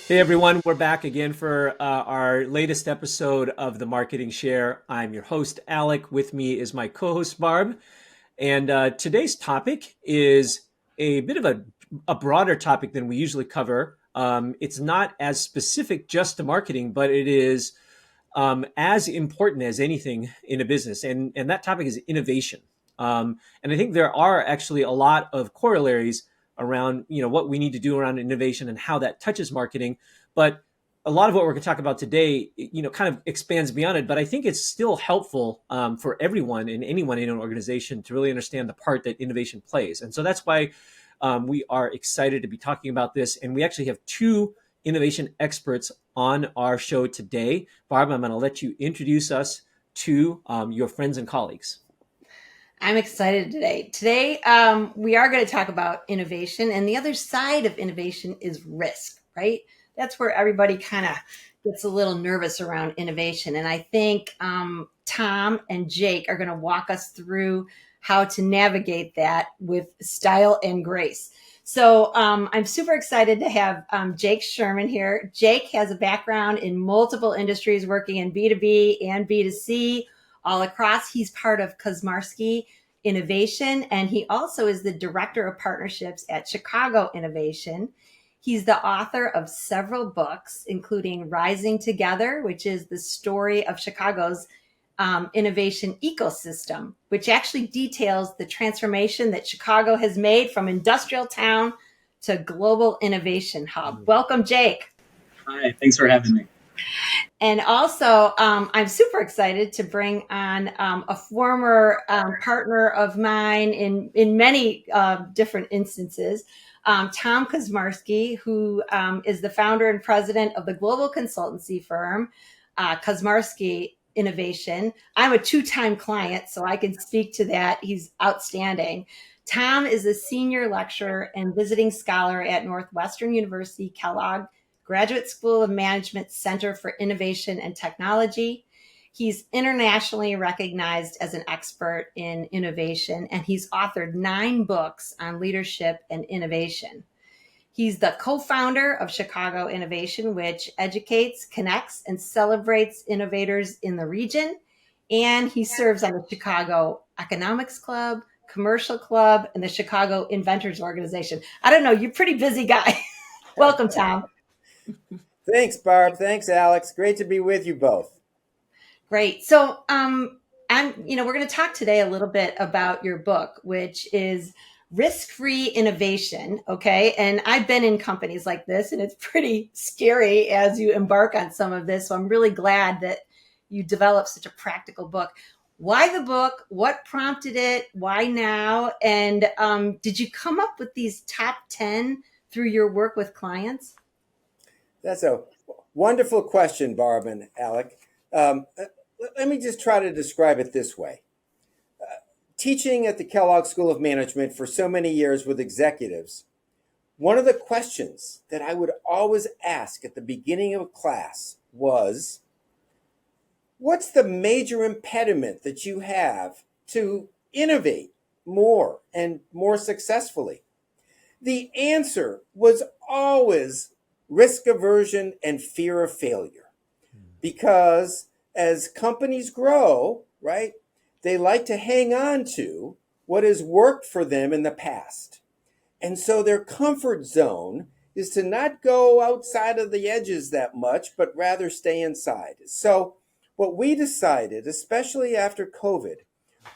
Hey everyone, we're back again for our latest episode of the Marketing Share. I'm your host, Alec. With me is my co host, Barb. And today's topic is a bit of a broader topic than we usually cover. It's not as specific just to marketing, but it is as important as anything in a business. And that topic is innovation. And I think there are actually a lot of corollaries around what we need to do around innovation and how that touches marketing. But a lot of what we're going to talk about today, kind of expands beyond it. But I think it's still helpful for everyone and anyone in an organization to really understand the part that innovation plays. And so that's why we are excited to be talking about this. And we actually have two innovation experts on our show today. Barb, I'm going to let you introduce us to your friends and colleagues. I'm excited today. Today, we are going to talk about innovation, and the other side of innovation is risk, right? That's where everybody kind of gets a little nervous around innovation. And I think Tom and Jake are going to walk us through how to navigate that with style and grace. So I'm super excited to have Jake Sherman here. Jake has a background in multiple industries, working in B2B and B2C all across. He's part of Kuczmarski Innovation, and he also is the Director of Partnerships at Chicago Innovation. He's the author of several books, including Rising Together, which is the story of Chicago's innovation ecosystem, which actually details the transformation that Chicago has made from industrial town to global innovation hub. Welcome, Jake. Hi, thanks for having me. And also, I'm super excited to bring on a former partner of mine in many different instances, Tom Kuczmarski, who is the founder and president of the global consultancy firm, Kuczmarski Innovation. I'm a two-time client, so I can speak to that. He's outstanding. Tom is a senior lecturer and visiting scholar at Northwestern University Kellogg Graduate School of Management Center for Innovation and Technology. He's internationally recognized as an expert in innovation, and he's authored 9 books on leadership and innovation. He's the co-founder of Chicago Innovation, which educates, connects, and celebrates innovators in the region. And he serves on the Chicago Economics Club, Commercial Club, and the Chicago Inventors Organization. I don't know, you're a pretty busy guy. Welcome, Tom. Thanks, Barb. Thanks, Alex. Great to be with you both. Great. So, we're going to talk today a little bit about your book, which is Risk-Free Innovation. Okay. And I've been in companies like this, and it's pretty scary as you embark on some of this. So I'm really glad that you developed such a practical book. Why the book? What prompted it? Why now? And did you come up with these top 10 through your work with clients? That's a wonderful question, Barb and Alec. Let me just try to describe it this way. Teaching at the Kellogg School of Management for so many years with executives, one of the questions that I would always ask at the beginning of a class was, what's the major impediment that you have to innovate more and more successfully? The answer was always risk aversion and fear of failure. Because as companies grow, right, they like to hang on to what has worked for them in the past. And so their comfort zone is to not go outside of the edges that much, but rather stay inside. So what we decided, especially after COVID,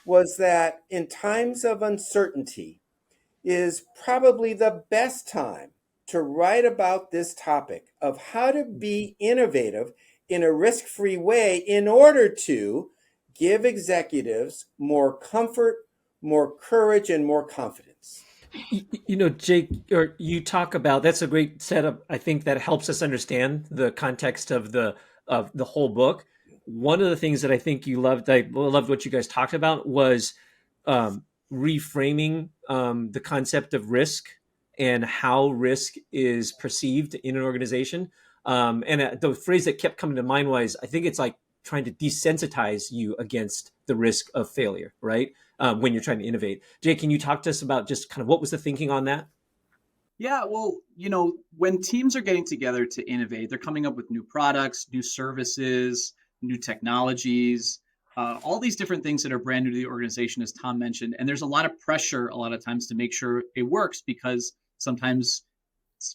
was that in times of uncertainty is probably the best time to write about this topic of how to be innovative in a risk-free way in order to give executives more comfort, more courage, and more confidence. Jake, or you talk about that's a great setup. I think that helps us understand the context of the whole book. One of the things that I think you loved, I loved what you guys talked about, was reframing the concept of risk and how risk is perceived in an organization. And the phrase that kept coming to mind was, I think it's like trying to desensitize you against the risk of failure, right? When you're trying to innovate. Jay, can you talk to us about just kind of what was the thinking on that? Yeah, well, when teams are getting together to innovate, they're coming up with new products, new services, new technologies, all these different things that are brand new to the organization, as Tom mentioned. And there's a lot of pressure a lot of times to make sure it works because sometimes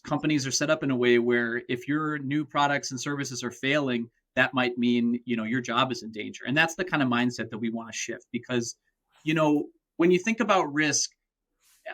companies are set up in a way where if your new products and services are failing, that might mean, your job is in danger. And that's the kind of mindset that we want to shift because, when you think about risk,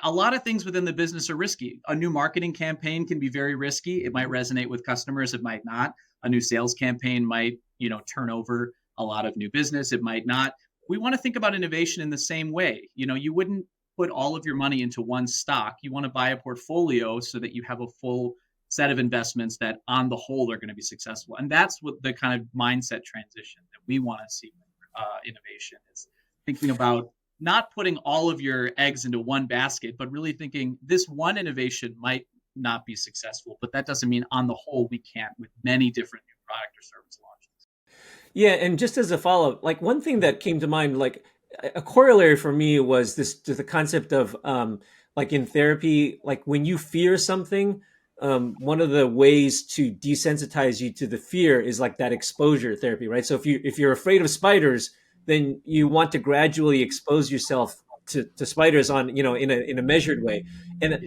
a lot of things within the business are risky. A new marketing campaign can be very risky. It might resonate with customers, it might not. A new sales campaign might, turn over a lot of new business, it might not. We want to think about innovation in the same way. You wouldn't put all of your money into one stock. You want to buy a portfolio so that you have a full set of investments that on the whole are going to be successful. And that's what the kind of mindset transition that we want to see with innovation is thinking about not putting all of your eggs into one basket, but really thinking this one innovation might not be successful, but that doesn't mean on the whole we can't with many different new product or service launches. Yeah, and just as a follow-up, like one thing that came to mind, like a corollary for me was the concept of like in therapy, like when you fear something, one of the ways to desensitize you to the fear is like that exposure therapy, right? So if you're afraid of spiders, then you want to gradually expose yourself to spiders on, in a measured way. And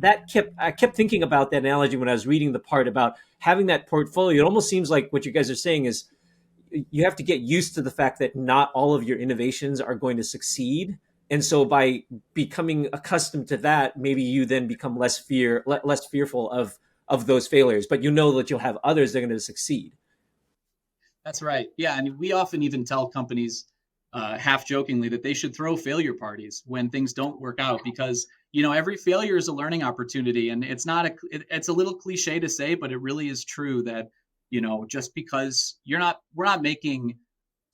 Yeah. I kept thinking about that analogy when I was reading the part about having that portfolio. It almost seems like what you guys are saying is you have to get used to the fact that not all of your innovations are going to succeed. And so by becoming accustomed to that, maybe you then become less fearful of those failures, but you know that you'll have others that are going to succeed. That's right. Yeah, and we often even tell companies half jokingly that they should throw failure parties when things don't work out because every failure is a learning opportunity, and it's a little cliche to say, but it really is true that just because we're not making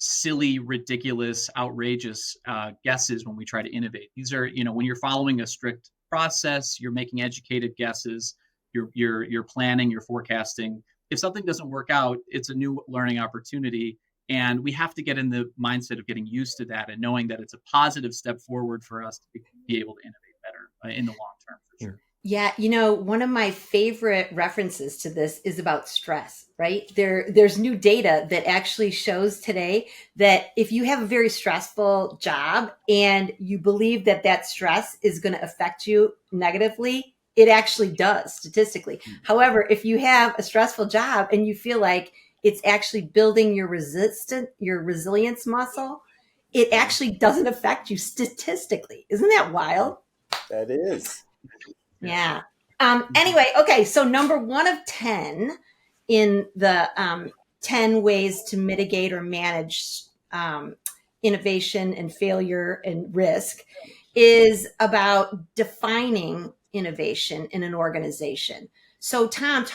silly, ridiculous, outrageous guesses when we try to innovate. These are when you're following a strict process, you're making educated guesses, you're planning, you're forecasting. If something doesn't work out, it's a new learning opportunity. And we have to get in the mindset of getting used to that and knowing that it's a positive step forward for us to be able to innovate better in the long term, for sure. Yeah, one of my favorite references to this is about stress, right? There's new data that actually shows today that if you have a very stressful job and you believe that that stress is going to affect you negatively, it actually does statistically. However, if you have a stressful job and you feel like it's actually building your resilience muscle, it actually doesn't affect you statistically. Isn't that wild? That is. Yeah. Anyway, okay. So number 1 of 10 in the 10 ways to mitigate or manage innovation and failure and risk is about defining innovation in an organization. So Tom,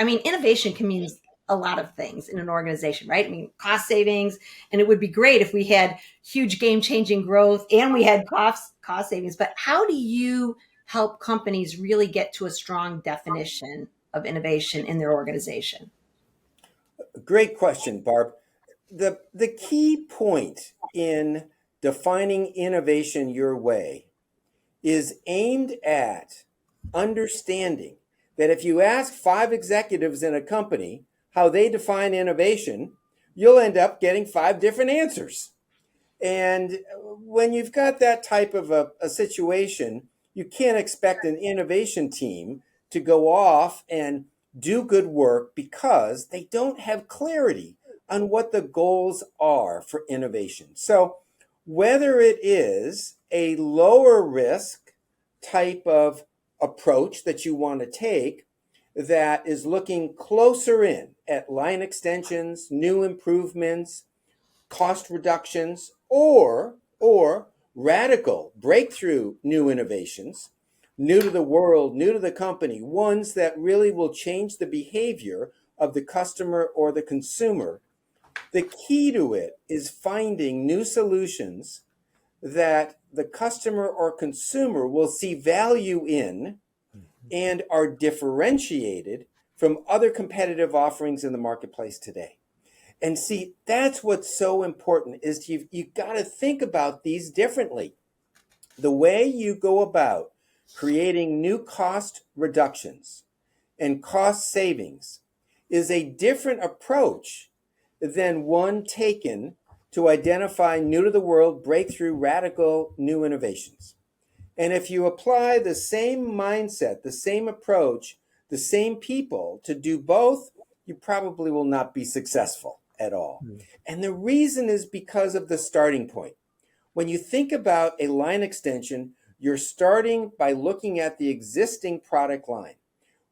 innovation can mean a lot of things in an organization, right? I mean, cost savings, and it would be great if we had huge game-changing growth and we had cost savings. But how do you help companies really get to a strong definition of innovation in their organization? Great question, Barb. The key point in defining innovation your way is aimed at understanding that if you ask 5 executives in a company how they define innovation, you'll end up getting 5 different answers. And when you've got that type of a situation, you can't expect an innovation team to go off and do good work because they don't have clarity on what the goals are for innovation. So whether it is a lower risk type of approach that you want to take that is looking closer in at line extensions, new improvements, cost reductions, or radical breakthrough new innovations, new to the world, new to the company, ones that really will change the behavior of the customer or the consumer. The key to it is finding new solutions that the customer or consumer will see value in and are differentiated from other competitive offerings in the marketplace today. And see, that's what's so important is you've got to think about these differently. The way you go about creating new cost reductions and cost savings is a different approach than one taken to identify new to the world, breakthrough, radical new innovations. And if you apply the same mindset, the same approach, the same people to do both, you probably will not be successful at all. And the reason is because of the starting point. When you think about a line extension, you're starting by looking at the existing product line.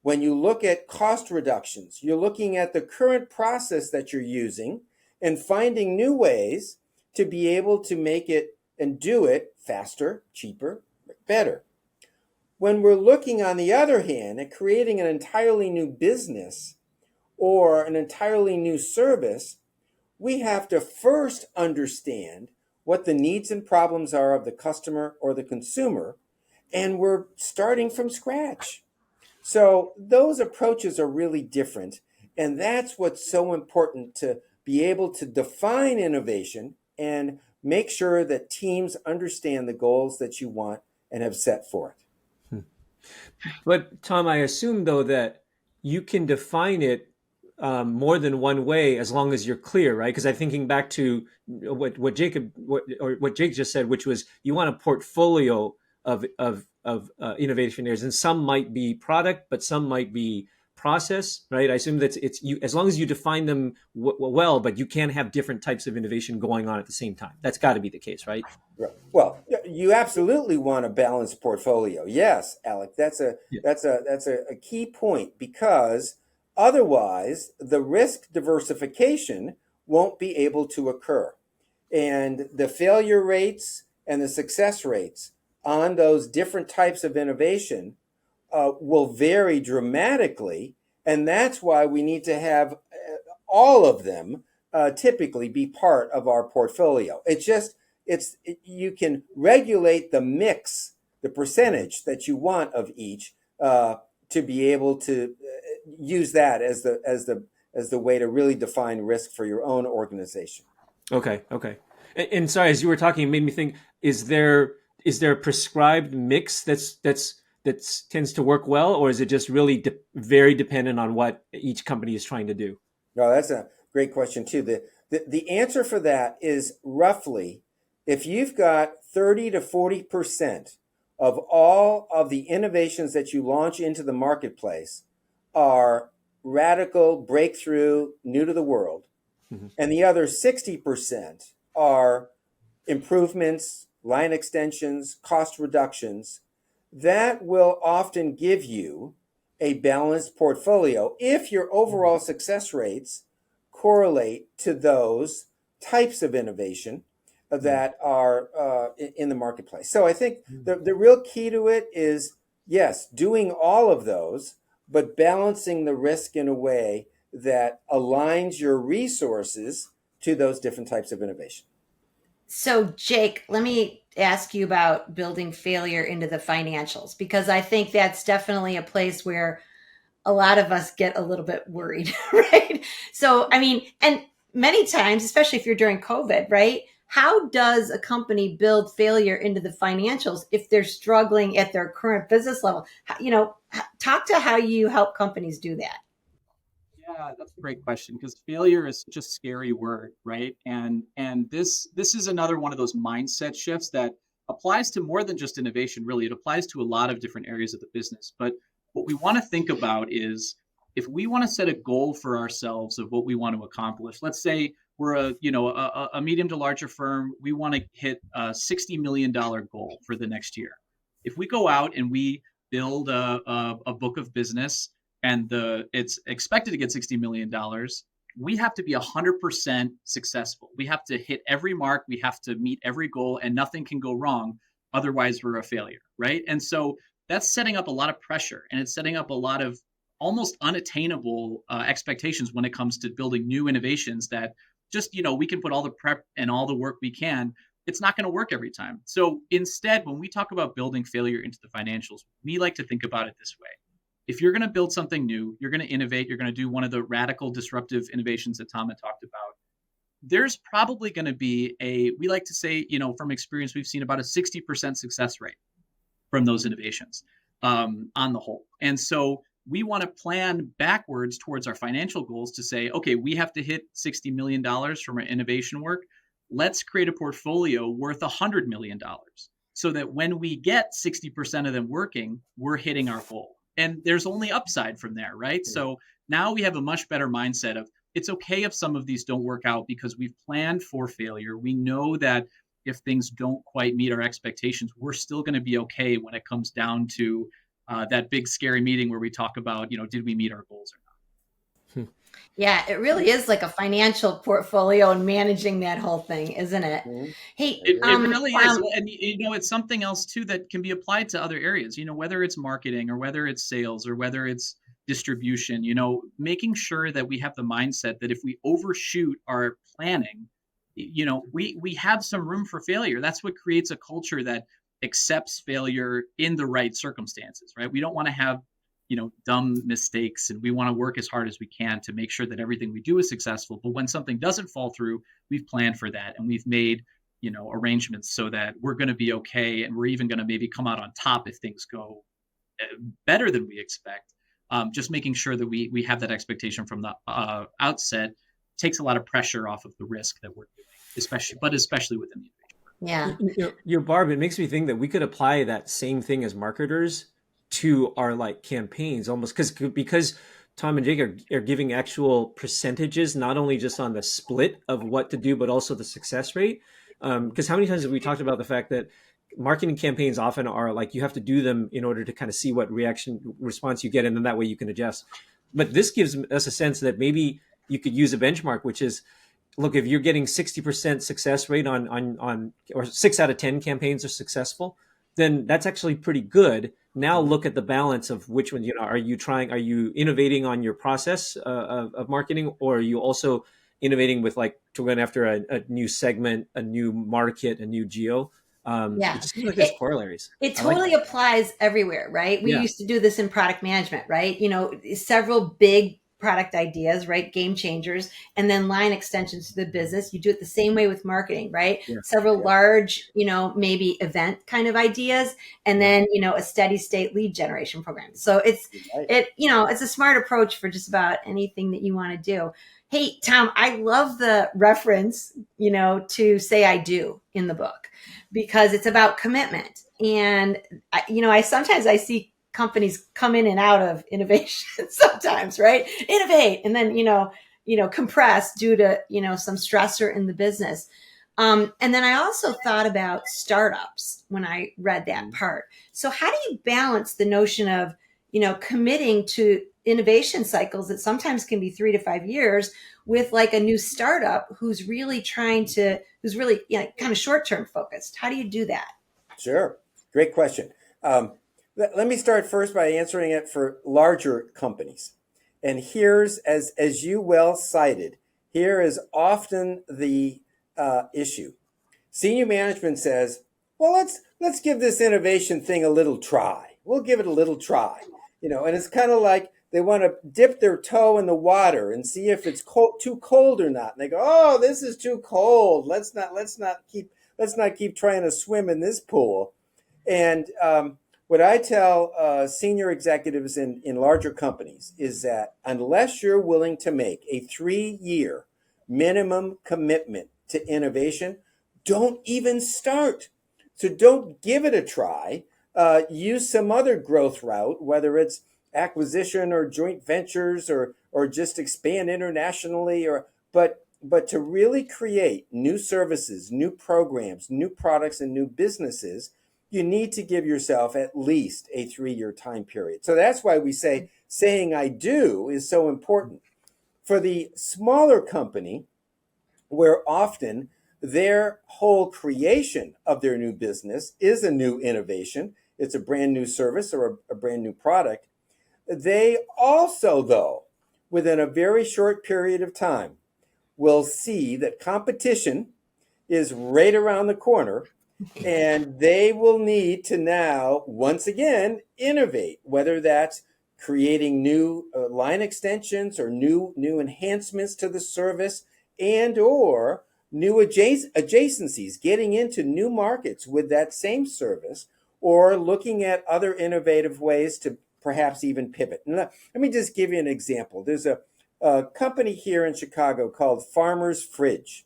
When you look at cost reductions, you're looking at the current process that you're using and finding new ways to be able to make it and do it faster, cheaper, better. When we're looking, on the other hand, at creating an entirely new business or an entirely new service, we have to first understand what the needs and problems are of the customer or the consumer, and we're starting from scratch. So those approaches are really different, and that's what's so important, to be able to define innovation and make sure that teams understand the goals that you want and have set for it. But Tom, I assume though that you can define it more than one way as long as you're clear, right? Because I'm thinking back to what Jake just said, which was you want a portfolio of innovation areas, and some might be product, but some might be process, right? I assume that it's you, as long as you define them well, but you can have different types of innovation going on at the same time. That's got to be the case, right? Well, you absolutely want a balanced portfolio. Yes, Alec, that's a key point, because otherwise the risk diversification won't be able to occur. And the failure rates and the success rates on those different types of innovation will vary dramatically. And that's why we need to have all of them typically be part of our portfolio. You can regulate the mix, the percentage that you want of each, to be able to use that as the way to really define risk for your own organization. Okay. And sorry, as you were talking, it made me think: is there a prescribed mix that tends to work well, or is it just really very dependent on what each company is trying to do? No, that's a great question too. The answer for that is roughly, if you've got 30 to 40% of all of the innovations that you launch into the marketplace are radical, breakthrough, new to the world, and the other 60% are improvements, line extensions, cost reductions, that will often give you a balanced portfolio if your overall success rates correlate to those types of innovation that are in the marketplace. So I think the real key to it is, yes, doing all of those, but balancing the risk in a way that aligns your resources to those different types of innovation. So, Jake, let me ask you about building failure into the financials, because I think that's definitely a place where a lot of us get a little bit worried, right? So, I mean, and many times, especially if you're during COVID, right? How does a company build failure into the financials if they're struggling at their current business level? Talk to how you help companies do that. Yeah, that's a great question, because failure is such a scary word, right? And this is another one of those mindset shifts that applies to more than just innovation, really. It applies to a lot of different areas of the business. But what we want to think about is, if we want to set a goal for ourselves of what we want to accomplish. Let's say we're a medium to larger firm. We want to hit a $60 million goal for the next year. If we go out and we build a book of business, and it's expected to get $60 million, we have to be 100% successful. We have to hit every mark. We have to meet every goal, and nothing can go wrong. Otherwise, we're a failure, right? And so that's setting up a lot of pressure, and it's setting up a lot of almost unattainable expectations when it comes to building new innovations that just, we can put all the prep and all the work we can. It's not going to work every time. So instead, when we talk about building failure into the financials, we like to think about it this way. If you're going to build something new, you're going to innovate, you're going to do one of the radical disruptive innovations that Tom had talked about, there's probably going to be we like to say, from experience, we've seen about a 60% success rate from those innovations on the whole. And so we want to plan backwards towards our financial goals to say, okay, we have to hit $60 million from our innovation work. Let's create a portfolio worth $100 million so that when we get 60% of them working, we're hitting our goal. And there's only upside from there, right? So now we have a much better mindset of it's okay if some of these don't work out because we've planned for failure. We know that if things don't quite meet our expectations, we're still going to be okay when it comes down to that big scary meeting where we talk about, did we meet our goals or not? Yeah, it really is like a financial portfolio and managing that whole thing, isn't it? Mhm. Hey, It really is. And, it's something else, too, that can be applied to other areas, whether it's marketing or whether it's sales or whether it's distribution, making sure that we have the mindset that if we overshoot our planning, we have some room for failure. That's what creates a culture that accepts failure in the right circumstances, right? We don't want to have, dumb mistakes, and we want to work as hard as we can to make sure that everything we do is successful. But when something doesn't fall through, we've planned for that and we've made, arrangements so that we're going to be okay. And we're even going to maybe come out on top if things go better than we expect. Just making sure that we have that expectation from the outset takes a lot of pressure off of the risk that we're doing, especially within the innovation. yeah. Your Barb, it makes me think that we could apply that same thing as marketers to our like campaigns almost because Tom and Jake are giving actual percentages, not only just on the split of what to do, but also the success rate. Because how many times have we talked about the fact that marketing campaigns often are like you have to do them in order to kind of see what response you get, and then that way you can adjust. But this gives us a sense that maybe you could use a benchmark, which is, look, if you're getting 60% success rate on or 6 out of 10 campaigns are successful, then that's actually pretty good. Now look at the balance of which one, are you innovating on your process of marketing, or are you also innovating with like to run after a new segment, a new market, a new geo? Yeah. It just seems like there's corollaries. It I like totally that. applies everywhere, right? We Yeah. used to do this in product management, right? Several big product ideas, right? Game changers, and then line extensions to the business. You do it the same way with marketing, right? Yeah. Several Yeah. large, maybe event kind of ideas, and then, a steady state lead generation program. So it's a smart approach for just about anything that you want to do. Hey, Tom, I love the reference, to say I do in the book, because it's about commitment. And I sometimes I see companies come in and out of innovation sometimes, right? Innovate and then compress due to some stressor in the business. And then I also thought about startups when I read that part. So how do you balance the notion of committing to innovation cycles that sometimes can be 3 to 5 years with like a new startup who's really kind of short-term focused? How do you do that? Sure. Great question. Let me start first by answering it for larger companies. And here's, as you well cited, here is often the issue. Senior management says, well, let's give this innovation thing a little try. We'll give it a little try. And it's kind of like they want to dip their toe in the water and see if it's too cold or not. And they go, oh, this is too cold. Let's not keep trying to swim in this pool. And what I tell senior executives in larger companies is that unless you're willing to make a 3-year minimum commitment to innovation, don't even start. So don't give it a try. Use some other growth route, whether it's acquisition or joint ventures or just expand internationally, but to really create new services, new programs, new products, and new businesses, you need to give yourself at least a 3-year time period. So that's why we say saying I do is so important. For the smaller company, where often their whole creation of their new business is a new innovation, it's a brand new service or a brand new product, they also, though, within a very short period of time, will see that competition is right around the corner, and they will need to now, once again, innovate, whether that's creating new line extensions or new enhancements to the service and or new adjacencies, getting into new markets with that same service, or looking at other innovative ways to perhaps even pivot. And let me just give you an example. There's a company here in Chicago called Farmer's Fridge.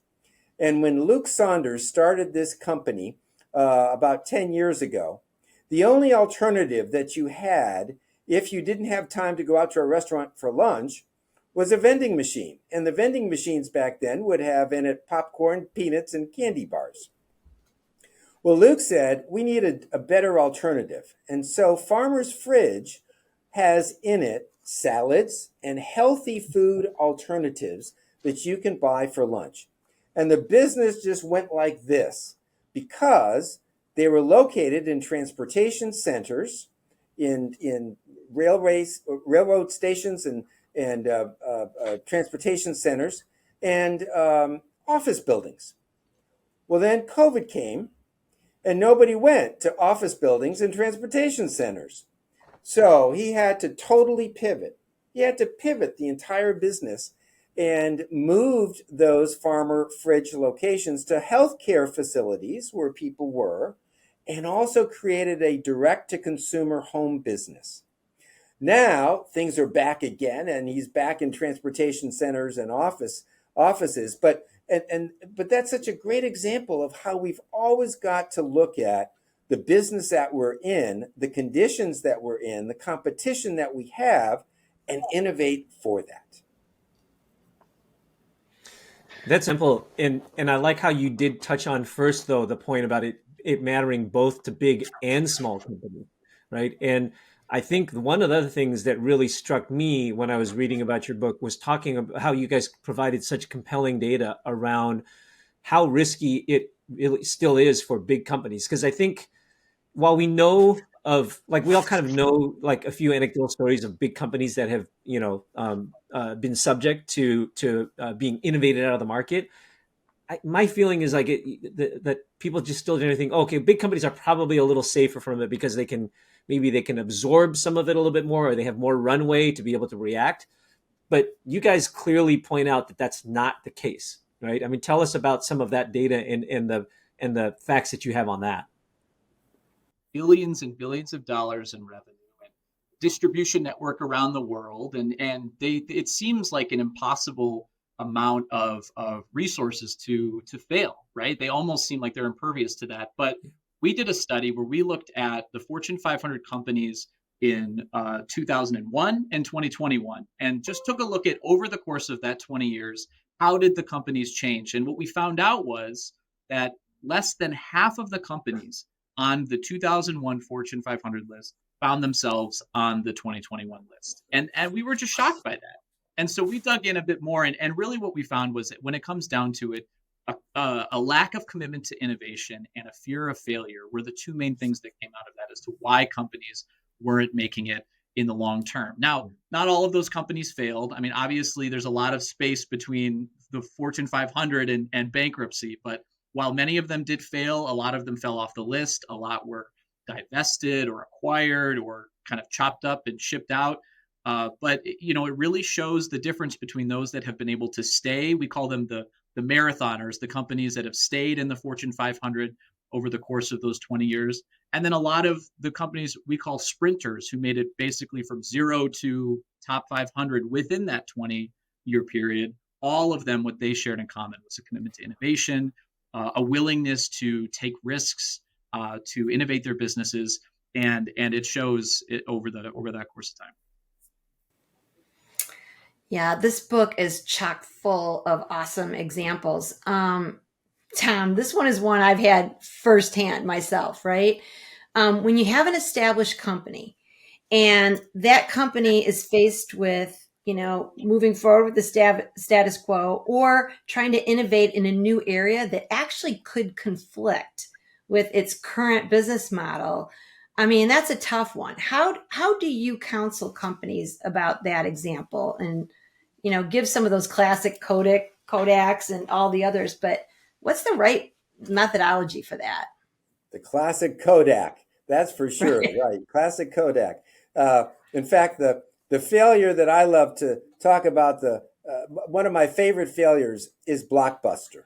And when Luke Saunders started this company about 10 years ago, the only alternative that you had if you didn't have time to go out to a restaurant for lunch was a vending machine. And the vending machines back then would have in it popcorn, peanuts, and candy bars. Well, Luke said, we need a better alternative. And so Farmer's Fridge has in it salads and healthy food alternatives that you can buy for lunch. And the business just went like this because they were located in transportation centers, in railroad stations and transportation centers and office buildings. Well, then COVID came and nobody went to office buildings and transportation centers. So he had to totally pivot. He had to pivot the entire business and moved those Farmer Fridge locations to healthcare facilities where people were, and also created a direct-to-consumer home business. Now things are back again, and he's back in transportation centers and offices. But that's such a great example of how we've always got to look at the business that we're in, the conditions that we're in, the competition that we have, and innovate for that. That's simple. And I like how you did touch on first, though, the point about it mattering both to big and small companies, right? And I think one of the other things that really struck me when I was reading about your book was talking about how you guys provided such compelling data around how risky it really still is for big companies. Because I think while we know of, like, we all kind of know like a few anecdotal stories of big companies that have, been subject to being innovated out of the market. My feeling is like that people just still generally think, okay, big companies are probably a little safer from it because they can absorb some of it a little bit more, or they have more runway to be able to react. But you guys clearly point out that that's not the case, right? I mean, tell us about some of that data and the facts that you have on that. Billions and billions of dollars in revenue and distribution network around the world, and it seems like an impossible amount of resources to fail, right? They almost seem like they're impervious to that. But we did a study where we looked at the Fortune 500 companies in 2001 and 2021, and just took a look at over the course of that 20 years, how did the companies change? And what we found out was that less than half of the companies on the 2001 Fortune 500 list found themselves on the 2021 list. And we were just shocked by that. And so we dug in a bit more. And really what we found was that when it comes down to it, a lack of commitment to innovation and a fear of failure were the two main things that came out of that as to why companies weren't making it in the long term. Now, not all of those companies failed. I mean, obviously, there's a lot of space between the Fortune 500 and bankruptcy, but while many of them did fail, a lot of them fell off the list. A lot were divested or acquired or kind of chopped up and shipped out. But it really shows the difference between those that have been able to stay. We call them the marathoners, the companies that have stayed in the Fortune 500 over the course of those 20 years. And then a lot of the companies we call sprinters, who made it basically from zero to top 500 within that 20-year period. All of them, what they shared in common was a commitment to innovation, a willingness to take risks, to innovate their businesses, and it shows it over that course of time. Yeah, this book is chock full of awesome examples. Tom, this one is one I've had firsthand myself, right? When you have an established company and that company is faced with, moving forward with the status quo or trying to innovate in a new area that actually could conflict with its current business model. I mean, that's a tough one. How do you counsel companies about that example? And, give some of those classic Kodaks and all the others, but what's the right methodology for that? The classic Kodak, that's for sure, right? Classic Kodak. In fact, the failure that I love to talk about, one of my favorite failures is Blockbuster.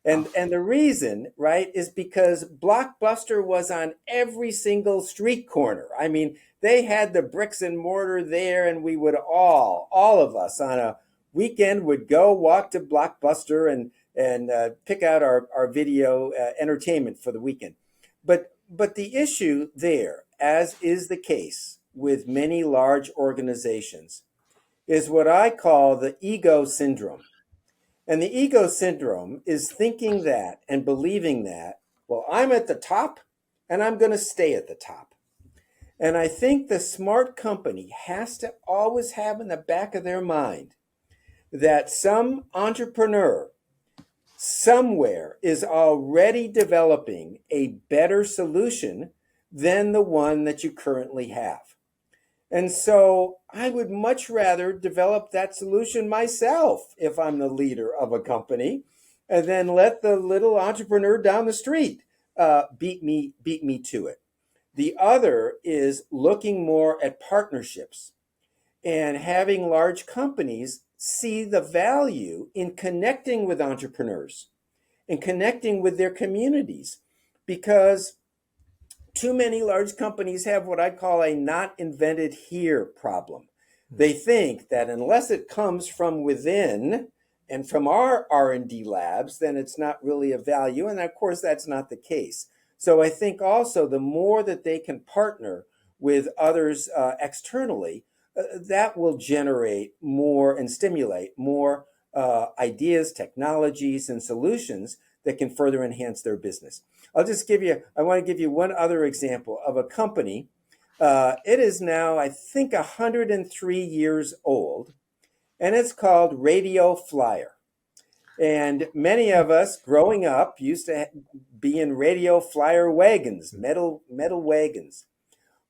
And the reason, right, is because Blockbuster was on every single street corner. I mean, they had the bricks and mortar there, and we would all of us on a weekend would go walk to Blockbuster and pick out our video entertainment for the weekend. But the issue there, as is the case with many large organizations, is what I call the ego syndrome. And the ego syndrome is thinking that and believing that, well, I'm at the top and I'm going to stay at the top. And I think the smart company has to always have in the back of their mind that some entrepreneur somewhere is already developing a better solution than the one that you currently have. And so I would much rather develop that solution myself if I'm the leader of a company, and then let the little entrepreneur down the street beat me to it. The other is looking more at partnerships and having large companies see the value in connecting with entrepreneurs and connecting with their communities, because too many large companies have what I call a not invented here problem. They think that unless it comes from within and from our R&D labs, then it's not really of value. And of course, that's not the case. So I think also the more that they can partner with others externally, that will generate more and stimulate more ideas, technologies, and solutions that can further enhance their business. I want to give you one other example of a company. It is now, I think, 103 years old, and it's called Radio Flyer. And many of us growing up used to be in Radio Flyer wagons, metal wagons.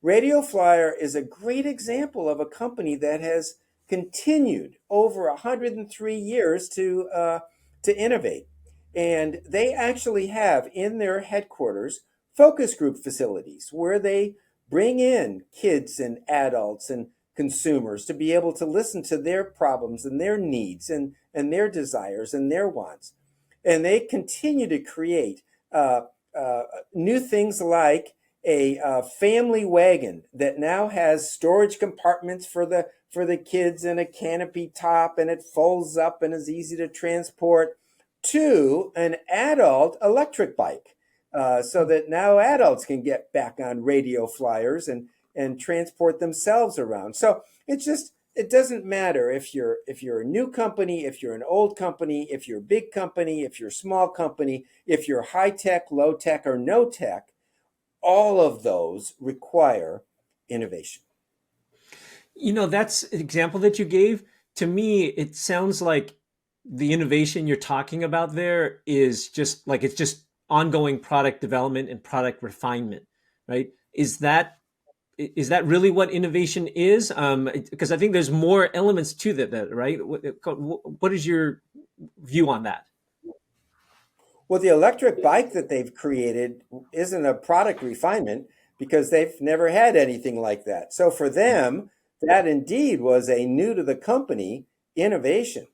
Radio Flyer is a great example of a company that has continued over 103 years to innovate. And they actually have in their headquarters focus group facilities where they bring in kids and adults and consumers to be able to listen to their problems and their needs and their desires and their wants. And they continue to create new things like a family wagon that now has storage compartments for the kids and a canopy top, and it folds up and is easy to transport, to an adult electric bike, so that now adults can get back on radio flyers and transport themselves around. So it doesn't matter if you're a new company, if you're an old company, if you're a big company, if you're a small company, if you're high tech, low tech, or no tech. All of those require innovation. That's an example that you gave. To me, it sounds like the innovation you're talking about there is just like, it's just ongoing product development and product refinement, right? Is that really what innovation is? Because I think there's more elements to that, right? What is your view on that? Well, the electric bike that they've created isn't a product refinement because they've never had anything like that. So for them, that indeed was a new to the company innovation.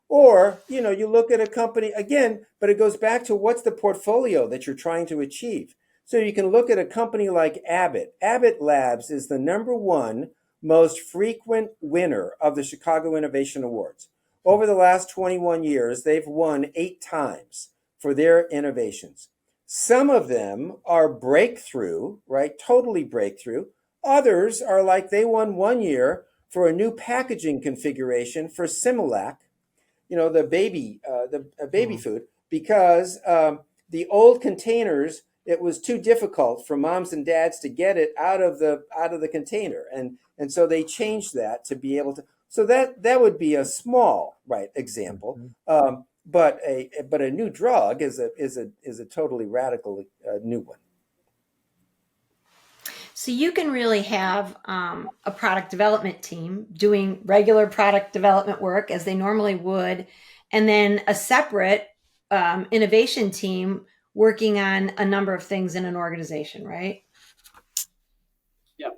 Or, you look at a company again, but it goes back to what's the portfolio that you're trying to achieve. So you can look at a company like Abbott. Abbott Labs is the #1 most frequent winner of the Chicago Innovation Awards. Over the last 21 years, they've won 8 times for their innovations. Some of them are breakthrough, right? Totally breakthrough. Others are like they won one year for a new packaging configuration for Similac, the baby food, because the old containers, it was too difficult for moms and dads to get it out of the container, and so they changed that to be able to. So that would be a small example. But a new drug is a totally radical new one. So you can really have a product development team doing regular product development work as they normally would, and then a separate innovation team working on a number of things in an organization, right? Yeah,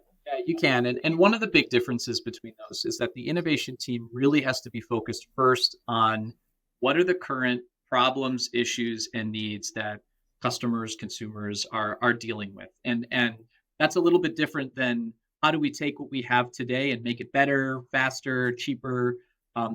you can. And one of the big differences between those is that the innovation team really has to be focused first on what are the current problems, issues, and needs that customers, consumers are dealing with. And that's a little bit different than how do we take what we have today and make it better, faster, cheaper.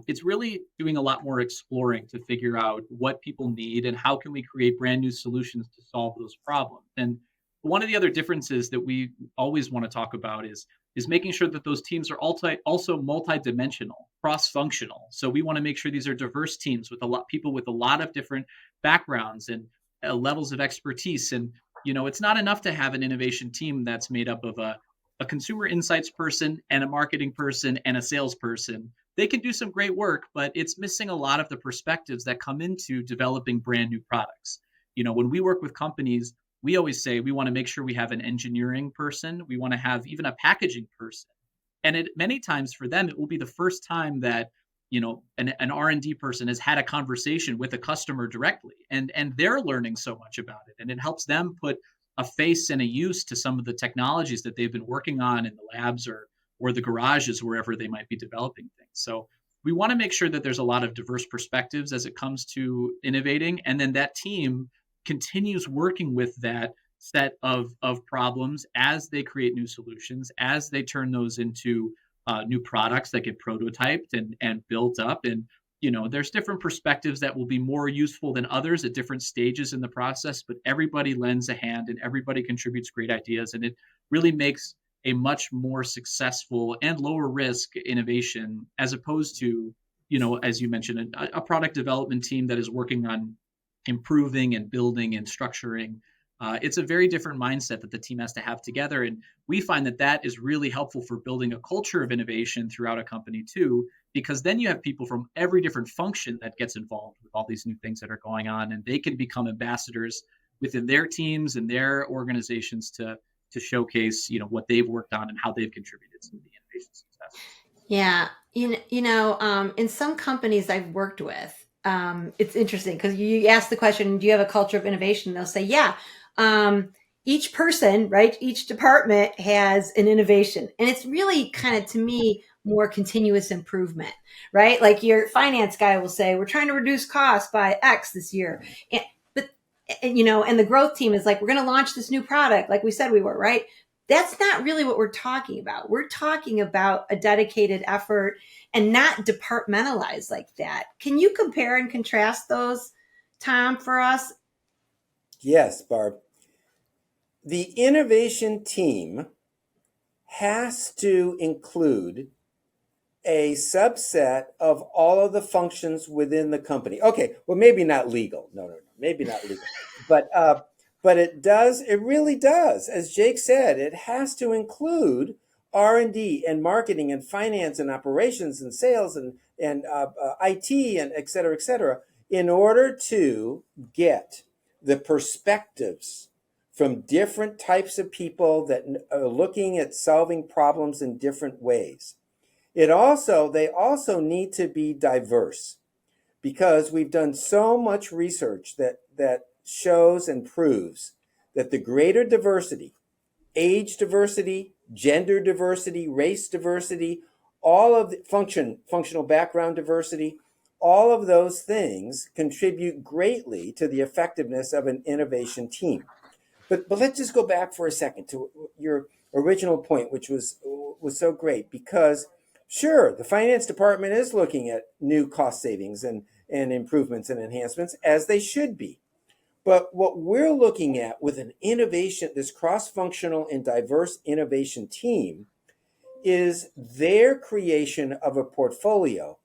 It's really doing a lot more exploring to figure out what people need and how can we create brand new solutions to solve those problems. And one of the other differences that we always want to talk about is making sure that those teams are also multi-dimensional, cross-functional. So we want to make sure these are diverse teams with a lot people with a lot of different backgrounds and levels of expertise. And it's not enough to have an innovation team that's made up of a consumer insights person and a marketing person and a salesperson. They can do some great work, but it's missing a lot of the perspectives that come into developing brand new products. When we work with companies, we always say we want to make sure we have an engineering person. We want to have even a packaging person. And many times for them, it will be the first time that an R&D person has had a conversation with a customer directly, and they're learning so much about it, and it helps them put a face and a use to some of the technologies that they've been working on in the labs or the garages, wherever they might be developing things. So we want to make sure that there's a lot of diverse perspectives as it comes to innovating, and then that team continues working with that set of problems as they create new solutions, as they turn those into new products that get prototyped and built up. And there's different perspectives that will be more useful than others at different stages in the process, but everybody lends a hand and everybody contributes great ideas, and it really makes a much more successful and lower risk innovation, as opposed to as you mentioned, a product development team that is working on improving and building and structuring. It's a very different mindset that the team has to have together. And we find that is really helpful for building a culture of innovation throughout a company too, because then you have people from every different function that gets involved with all these new things that are going on, and they can become ambassadors within their teams and their organizations to showcase, what they've worked on and how they've contributed to the innovation success. Yeah. In some companies I've worked with, it's interesting because you ask the question, do you have a culture of innovation? They'll say, yeah. Each person, right? Each department has an innovation, and it's really kind of, to me, more continuous improvement, right? Like your finance guy will say, we're trying to reduce costs by X this year. And the growth team is like, we're going to launch this new product. Like we said, we were, right? That's not really what we're talking about. We're talking about a dedicated effort and not departmentalized like that. Can you compare and contrast those, Tom, for us? Yes, Barb. The innovation team has to include a subset of all of the functions within the company. Okay, well, maybe not legal. No, maybe not legal. But it really does. As Jake said, it has to include R&D and marketing and finance and operations and sales and IT and et cetera, in order to get the perspectives from different types of people that are looking at solving problems in different ways. They also need to be diverse, because we've done so much research that shows and proves that the greater diversity, age diversity, gender diversity, race diversity, all of the functional background diversity, all of those things contribute greatly to the effectiveness of an innovation team. But let's just go back for a second to your original point, which was so great, because sure, the finance department is looking at new cost savings and improvements and enhancements, as they should be. But what we're looking at with an innovation, this cross-functional and diverse innovation team, is their creation of a portfolio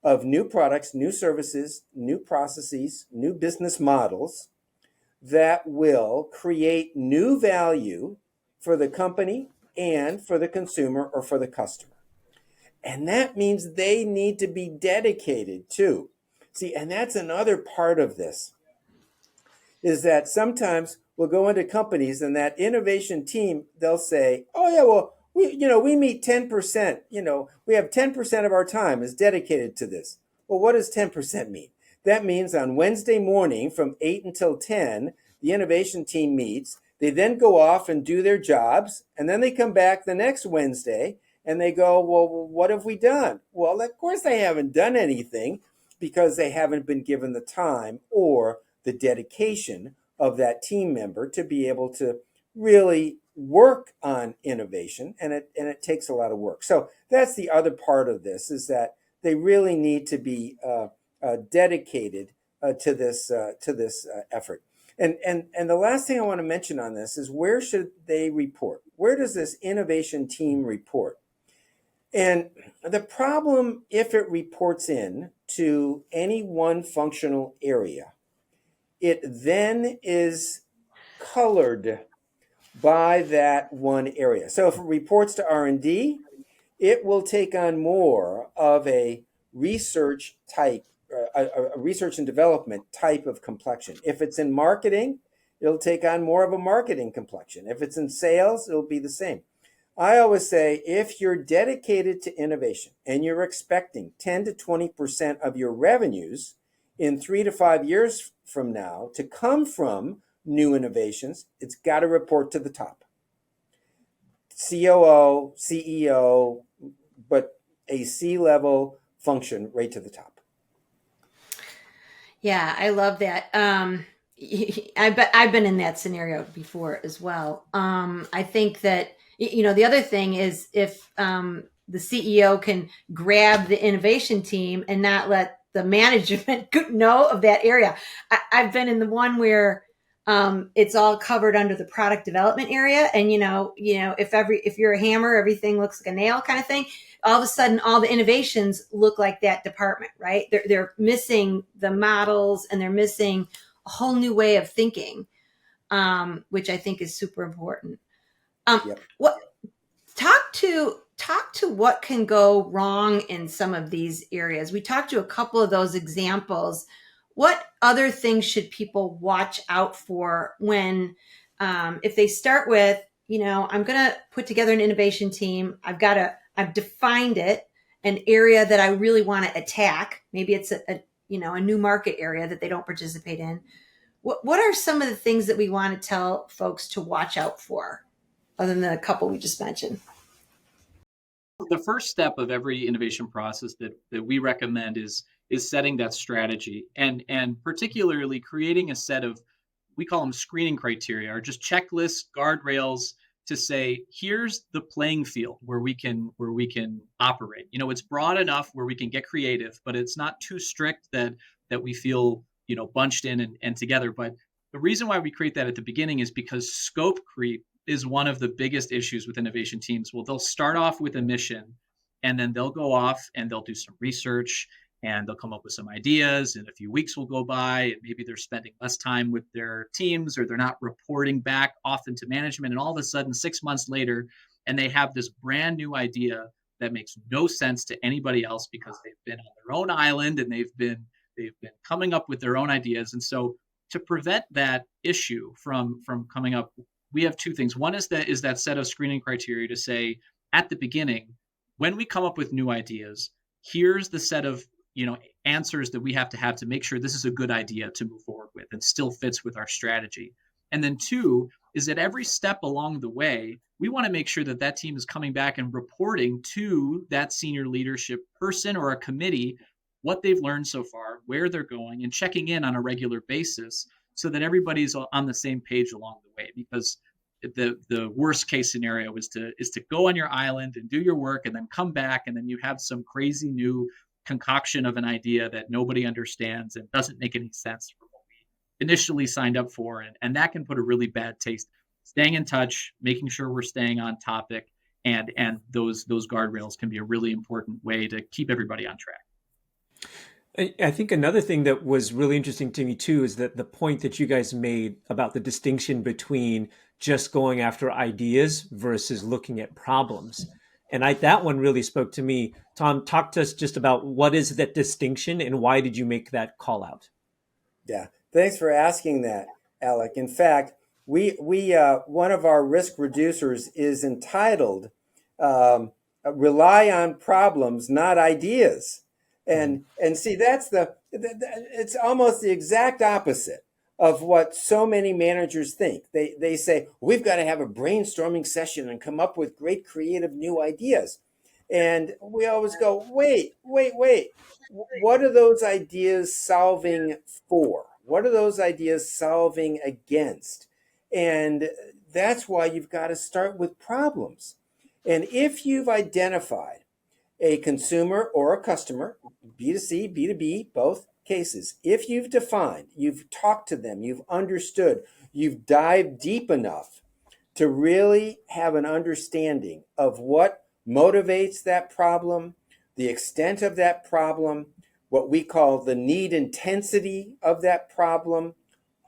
of new products, new services, new processes, new business models that will create new value for the company and for the consumer or for the customer. And that means they need to be dedicated too. See, and that's another part of this, is that sometimes we'll go into companies and that innovation team, they'll say, oh yeah, well, we meet 10%, we have 10% of our time is dedicated to this. Well, what does 10% mean? That means on Wednesday morning from 8 until 10, the innovation team meets. They then go off and do their jobs, and then they come back the next Wednesday and they go, well, what have we done? Well, of course they haven't done anything. because they haven't been given the time or the dedication of that team member to be able to really work on innovation, and it takes a lot of work. So that's the other part of this, is that they really need to be dedicated to this effort. And the last thing I want to mention on this is, where should they report? Where does this innovation team report? And the problem, if it reports in to any one functional area, it then is colored by that one area. So if it reports to R&D, it will take on more of a research type, a research and development type of complexion. If it's in marketing, it'll take on more of a marketing complexion. If it's in sales, it'll be the same. I always say, if you're dedicated to innovation and you're expecting 10 to 20% of your revenues in 3 to 5 years from now to come from new innovations, it's got to report to the top. COO, CEO, but a C-level function right to the top. Yeah, I love that. I've been in that scenario before as well. I think that, the other thing is, if the CEO can grab the innovation team and not let the management know of that area. I've been in the one where it's all covered under the product development area, and if you're a hammer, everything looks like a nail, kind of thing. All of a sudden, all the innovations look like that department, right? They're missing the models, and they're missing a whole new way of thinking, which I think is super important. Yep. Talk to what can go wrong in some of these areas. We talked to a couple of those examples. What other things should people watch out for when, if they start with, I'm going to put together an innovation team. I've defined it, an area that I really want to attack. Maybe it's a new market area that they don't participate in. What are some of the things that we want to tell folks to watch out for, other than a couple we just mentioned? The first step of every innovation process that we recommend is setting that strategy, and particularly creating a set of, we call them screening criteria, or just checklists, guardrails, to say, here's the playing field where we can operate. It's broad enough where we can get creative, but it's not too strict that we feel bunched in and together. But the reason why we create that at the beginning is because scope creep is one of the biggest issues with innovation teams. Well, they'll start off with a mission, and then they'll go off and they'll do some research, and they'll come up with some ideas, and a few weeks will go by, and maybe they're spending less time with their teams, or they're not reporting back often to management. And all of a sudden, 6 months later, and they have this brand new idea that makes no sense to anybody else, because they've been on their own island and they've been coming up with their own ideas. And so, to prevent that issue from coming up, we have two things. One is that set of screening criteria to say, at the beginning, when we come up with new ideas, here's the set of answers that we have to make sure this is a good idea to move forward with and still fits with our strategy. And then two is that every step along the way, we want to make sure that team is coming back and reporting to that senior leadership person or a committee what they've learned so far, where they're going, and checking in on a regular basis, so that everybody's on the same page along the way. Because the worst case scenario is to go on your island and do your work, and then come back, and then you have some crazy new concoction of an idea that nobody understands and doesn't make any sense for what we initially signed up for, and that can put a really bad taste. Staying in touch, making sure we're staying on topic, and those guardrails can be a really important way to keep everybody on track. I think another thing that was really interesting to me too is that the point that you guys made about the distinction between just going after ideas versus looking at problems. And that one really spoke to me. Tom, talk to us just about what is that distinction and why did you make that call out? Yeah, thanks for asking that, Alec. In fact, we one of our risk reducers is entitled "Rely on Problems, Not Ideas." And see, it's almost the exact opposite of what so many managers think. They say, we've got to have a brainstorming session and come up with great creative new ideas. And we always go, wait. What are those ideas solving for? What are those ideas solving against? And that's why you've got to start with problems. And if you've identified a consumer or a customer, B2C, B2B, both cases, if you've defined, you've talked to them, you've understood, you've dived deep enough to really have an understanding of what motivates that problem, the extent of that problem, what we call the need intensity of that problem.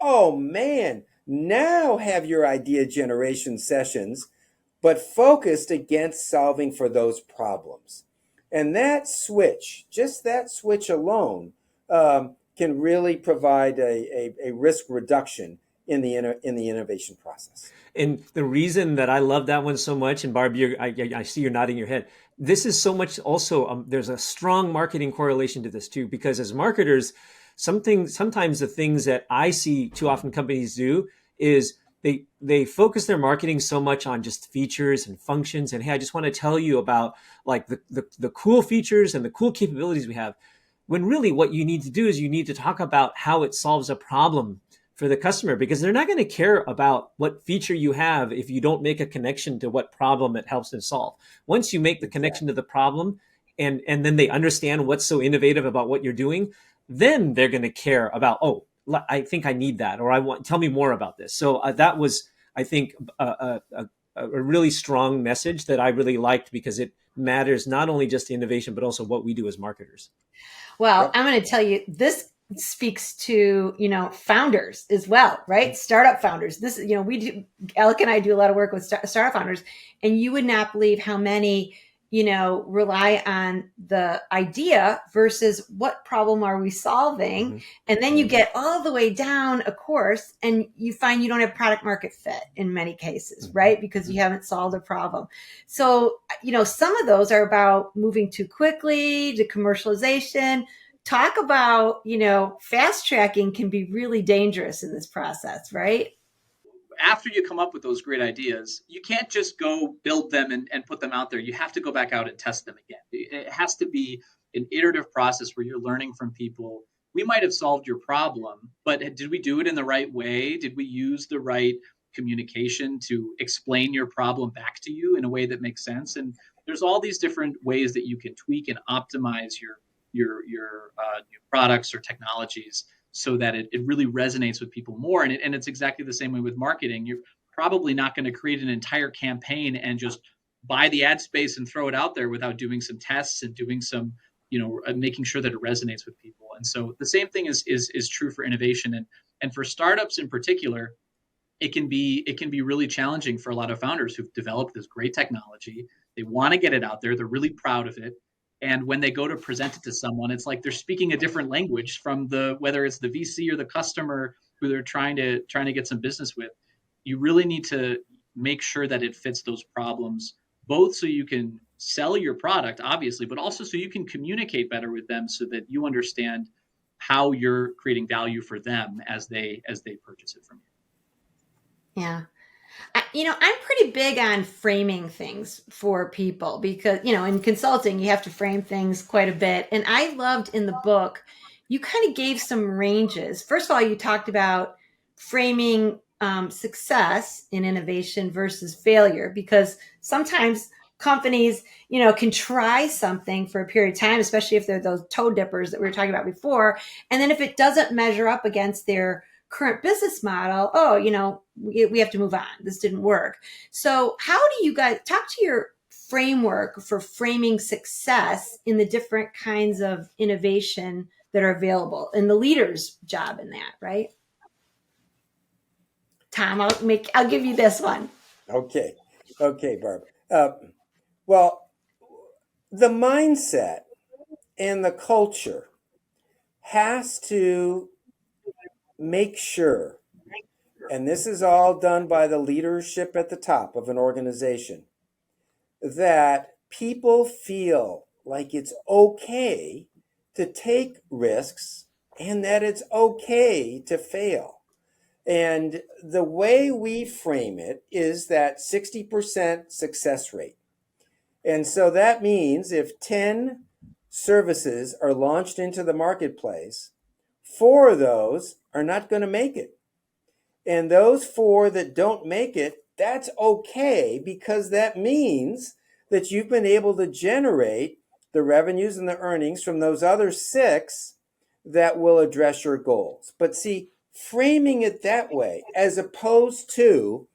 Oh man, now have your idea generation sessions, but focused against solving for those problems. And that switch, just that switch alone, can really provide a risk reduction in the innovation process. And the reason that I love that one so much, and Barb, I see you're nodding your head. This is so much also, there's a strong marketing correlation to this too, because as marketers, sometimes the things that I see too often companies do is they focus their marketing so much on just features and functions. And hey, I just want to tell you about like the cool features and the cool capabilities we have. When really what you need to do is you need to talk about how it solves a problem for the customer, because they're not going to care about what feature you have if you don't make a connection to what problem it helps them solve. Once you make the connection to the problem, and then they understand what's so innovative about what you're doing, then they're going to care about, oh, I think I need that, or tell me more about this. So that was, I think, a really strong message that I really liked, because it matters not only just innovation, but also what we do as marketers. Well, Yep. I'm going to tell you, this speaks to, founders as well, right? Startup founders. This is, we do, Alec and I do a lot of work with startup founders, and you would not believe how many, rely on the idea versus what problem are we solving. Mm-hmm. And then you get all the way down a course and you find you don't have product market fit in many cases, right? Because you haven't solved a problem. So, some of those are about moving too quickly to commercialization. Talk about, fast tracking can be really dangerous in this process, right? After you come up with those great ideas, you can't just go build them and put them out there. You have to go back out and test them again. It has to be an iterative process where you're learning from people. We might have solved your problem, but did we do it in the right way? Did we use the right communication to explain your problem back to you in a way that makes sense? And there's all these different ways that you can tweak and optimize your new products or technologies so that it really resonates with people more. And it's exactly the same way with marketing. You're probably not going to create an entire campaign and just buy the ad space and throw it out there without doing some tests and doing some, making sure that it resonates with people. And so the same thing is true for innovation, and for startups in particular. It can be really challenging for a lot of founders who've developed this great technology. They want to get it out there. They're really proud of it. And when they go to present it to someone, it's like they're speaking a different language from whether it's the VC or the customer who they're trying to get some business with. You really need to make sure that it fits those problems, both so you can sell your product, obviously, but also so you can communicate better with them so that you understand how you're creating value for them as they purchase it from you. Yeah. I'm pretty big on framing things for people because, in consulting, you have to frame things quite a bit. And I loved in the book, you kind of gave some ranges. First of all, you talked about framing success in innovation versus failure, because sometimes companies, can try something for a period of time, especially if they're those toe dippers that we were talking about before. And then if it doesn't measure up against their current business model, we have to move on. This didn't work. So how do you guys talk to your framework for framing success in the different kinds of innovation that are available and the leader's job in that, right? Tom, I'll give you this one. Okay, Barb. Well, the mindset and the culture has to make sure, and this is all done by the leadership at the top of an organization, that people feel like it's okay to take risks and that it's okay to fail. And the way we frame it is that 60% success rate. And so that means if 10 services are launched into the marketplace, 4 of those are not going to make it. And those 4 that don't make it, that's okay, because that means that you've been able to generate the revenues and the earnings from those other 6 that will address your goals. But see, framing it that way, as opposed to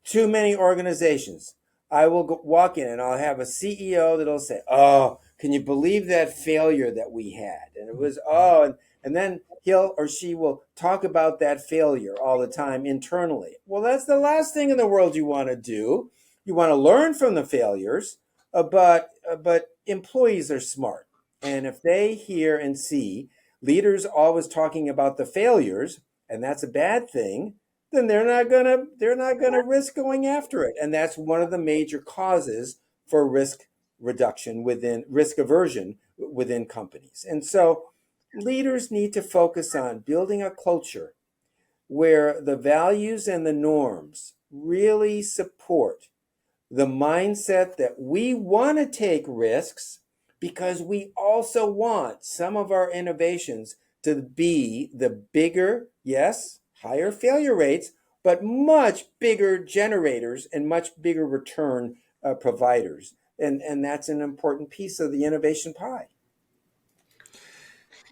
too many organizations. I will walk in and I'll have a CEO that'll say, "Oh, can you believe that failure that we had?" And it was, and then he'll or she will talk about that failure all the time internally. Well, that's the last thing in the world you want to do. You want to learn from the failures, but employees are smart. And if they hear and see leaders always talking about the failures, and that's a bad thing, then they're not gonna risk going after it. And that's one of the major causes for risk aversion within companies. And so leaders need to focus on building a culture where the values and the norms really support the mindset that we want to take risks, because we also want some of our innovations to be the bigger, yes, higher failure rates, but much bigger generators and much bigger return providers. And that's an important piece of the innovation pie.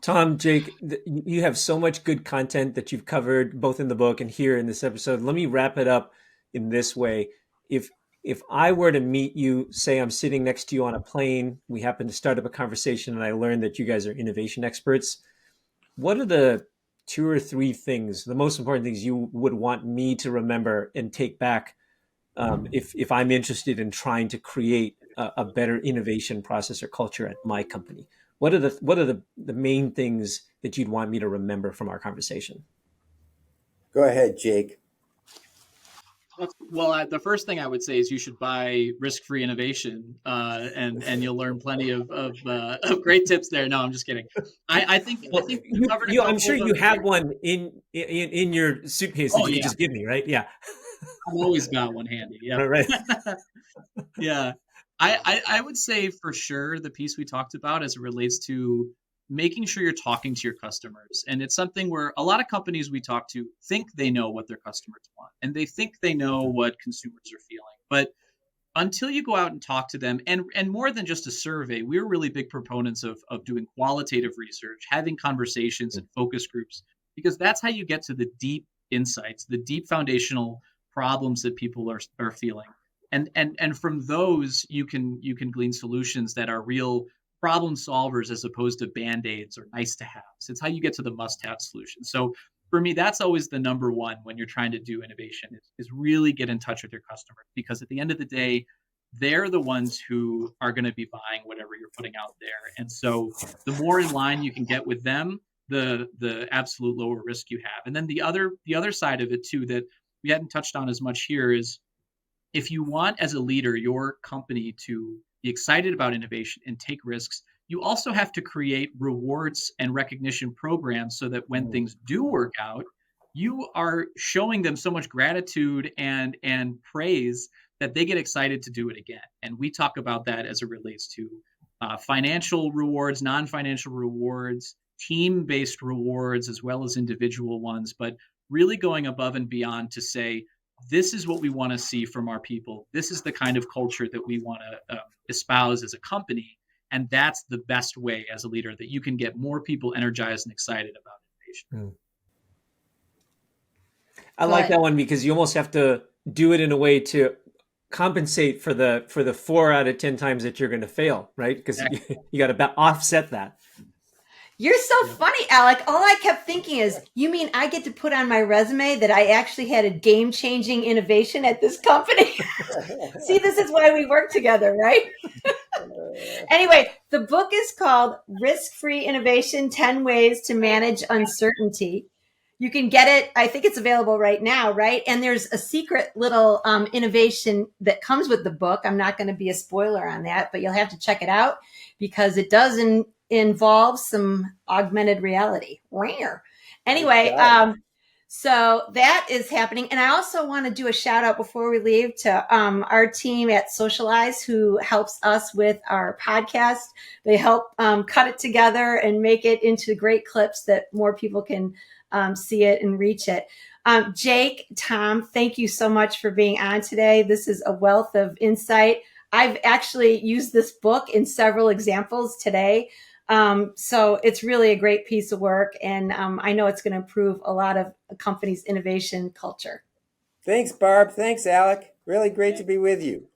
Tom, Jake, you have so much good content that you've covered both in the book and here in this episode. Let me wrap it up in this way. If I were to meet you, say I'm sitting next to you on a plane, we happen to start up a conversation and I learned that you guys are innovation experts, what are the 2 or 3 things, the most important things you would want me to remember and take back if I'm interested in trying to create a better innovation process or culture at my company? What are the main things that you'd want me to remember from our conversation? Go ahead, Jake. Well, the first thing I would say is you should buy Risk-Free Innovation, and you'll learn plenty of great tips there. No, I'm just kidding. I think you covered I'm sure you have one in your suitcase that you could just give me, right? Yeah. I've always got one handy. Yeah. Right. Yeah. I would say for sure the piece we talked about as it relates to making sure you're talking to your customers. And it's something where a lot of companies we talk to think they know what their customers want and they think they know what consumers are feeling. But until you go out and talk to them, and more than just a survey, we're really big proponents of doing qualitative research, having conversations and focus groups, because that's how you get to the deep insights, the deep foundational problems that people are feeling. And from those you can glean solutions that are real problem solvers as opposed to band-aids or nice to haves. It's how you get to the must-have solution. So for me, that's always the number one when you're trying to do innovation is really get in touch with your customers, because at the end of the day, they're the ones who are going to be buying whatever you're putting out there. And so the more in line you can get with them, the absolute lower risk you have. And then the other side of it too that we hadn't touched on as much here is, if you want as a leader your company to be excited about innovation and take risks, you also have to create rewards and recognition programs so that when things do work out, you are showing them so much gratitude and praise that they get excited to do it again. And we talk about that as it relates to financial rewards, non-financial rewards, team-based rewards, as well as individual ones, but really going above and beyond to say, this is what we want to see from our people. This is the kind of culture that we want to espouse as a company. And that's the best way as a leader that you can get more people energized and excited about innovation. I like that one, because you almost have to do it in a way to compensate for the 4 out of 10 times that you're going to fail, right? Because you got to offset that. You're so funny, Alec. All I kept thinking is, you mean I get to put on my resume that I actually had a game-changing innovation at this company? See, this is why we work together, right? Anyway, the book is called Risk-Free Innovation, 10 Ways to Manage Uncertainty. You can get it. I think it's available right now, right? And there's a secret little innovation that comes with the book. I'm not going to be a spoiler on that, but you'll have to check it out because it does involve some augmented reality. Rare. Anyway, So that is happening. And I also want to do a shout out before we leave to our team at Socialize, who helps us with our podcast. They help cut it together and make it into great clips that more people can see it and reach it. Jake, Tom, thank you so much for being on today. This is a wealth of insight. I've actually used this book in several examples today. So it's really a great piece of work. And I know it's going to improve a lot of a company's innovation culture. Thanks, Barb. Thanks, Alec. Really great to be with you.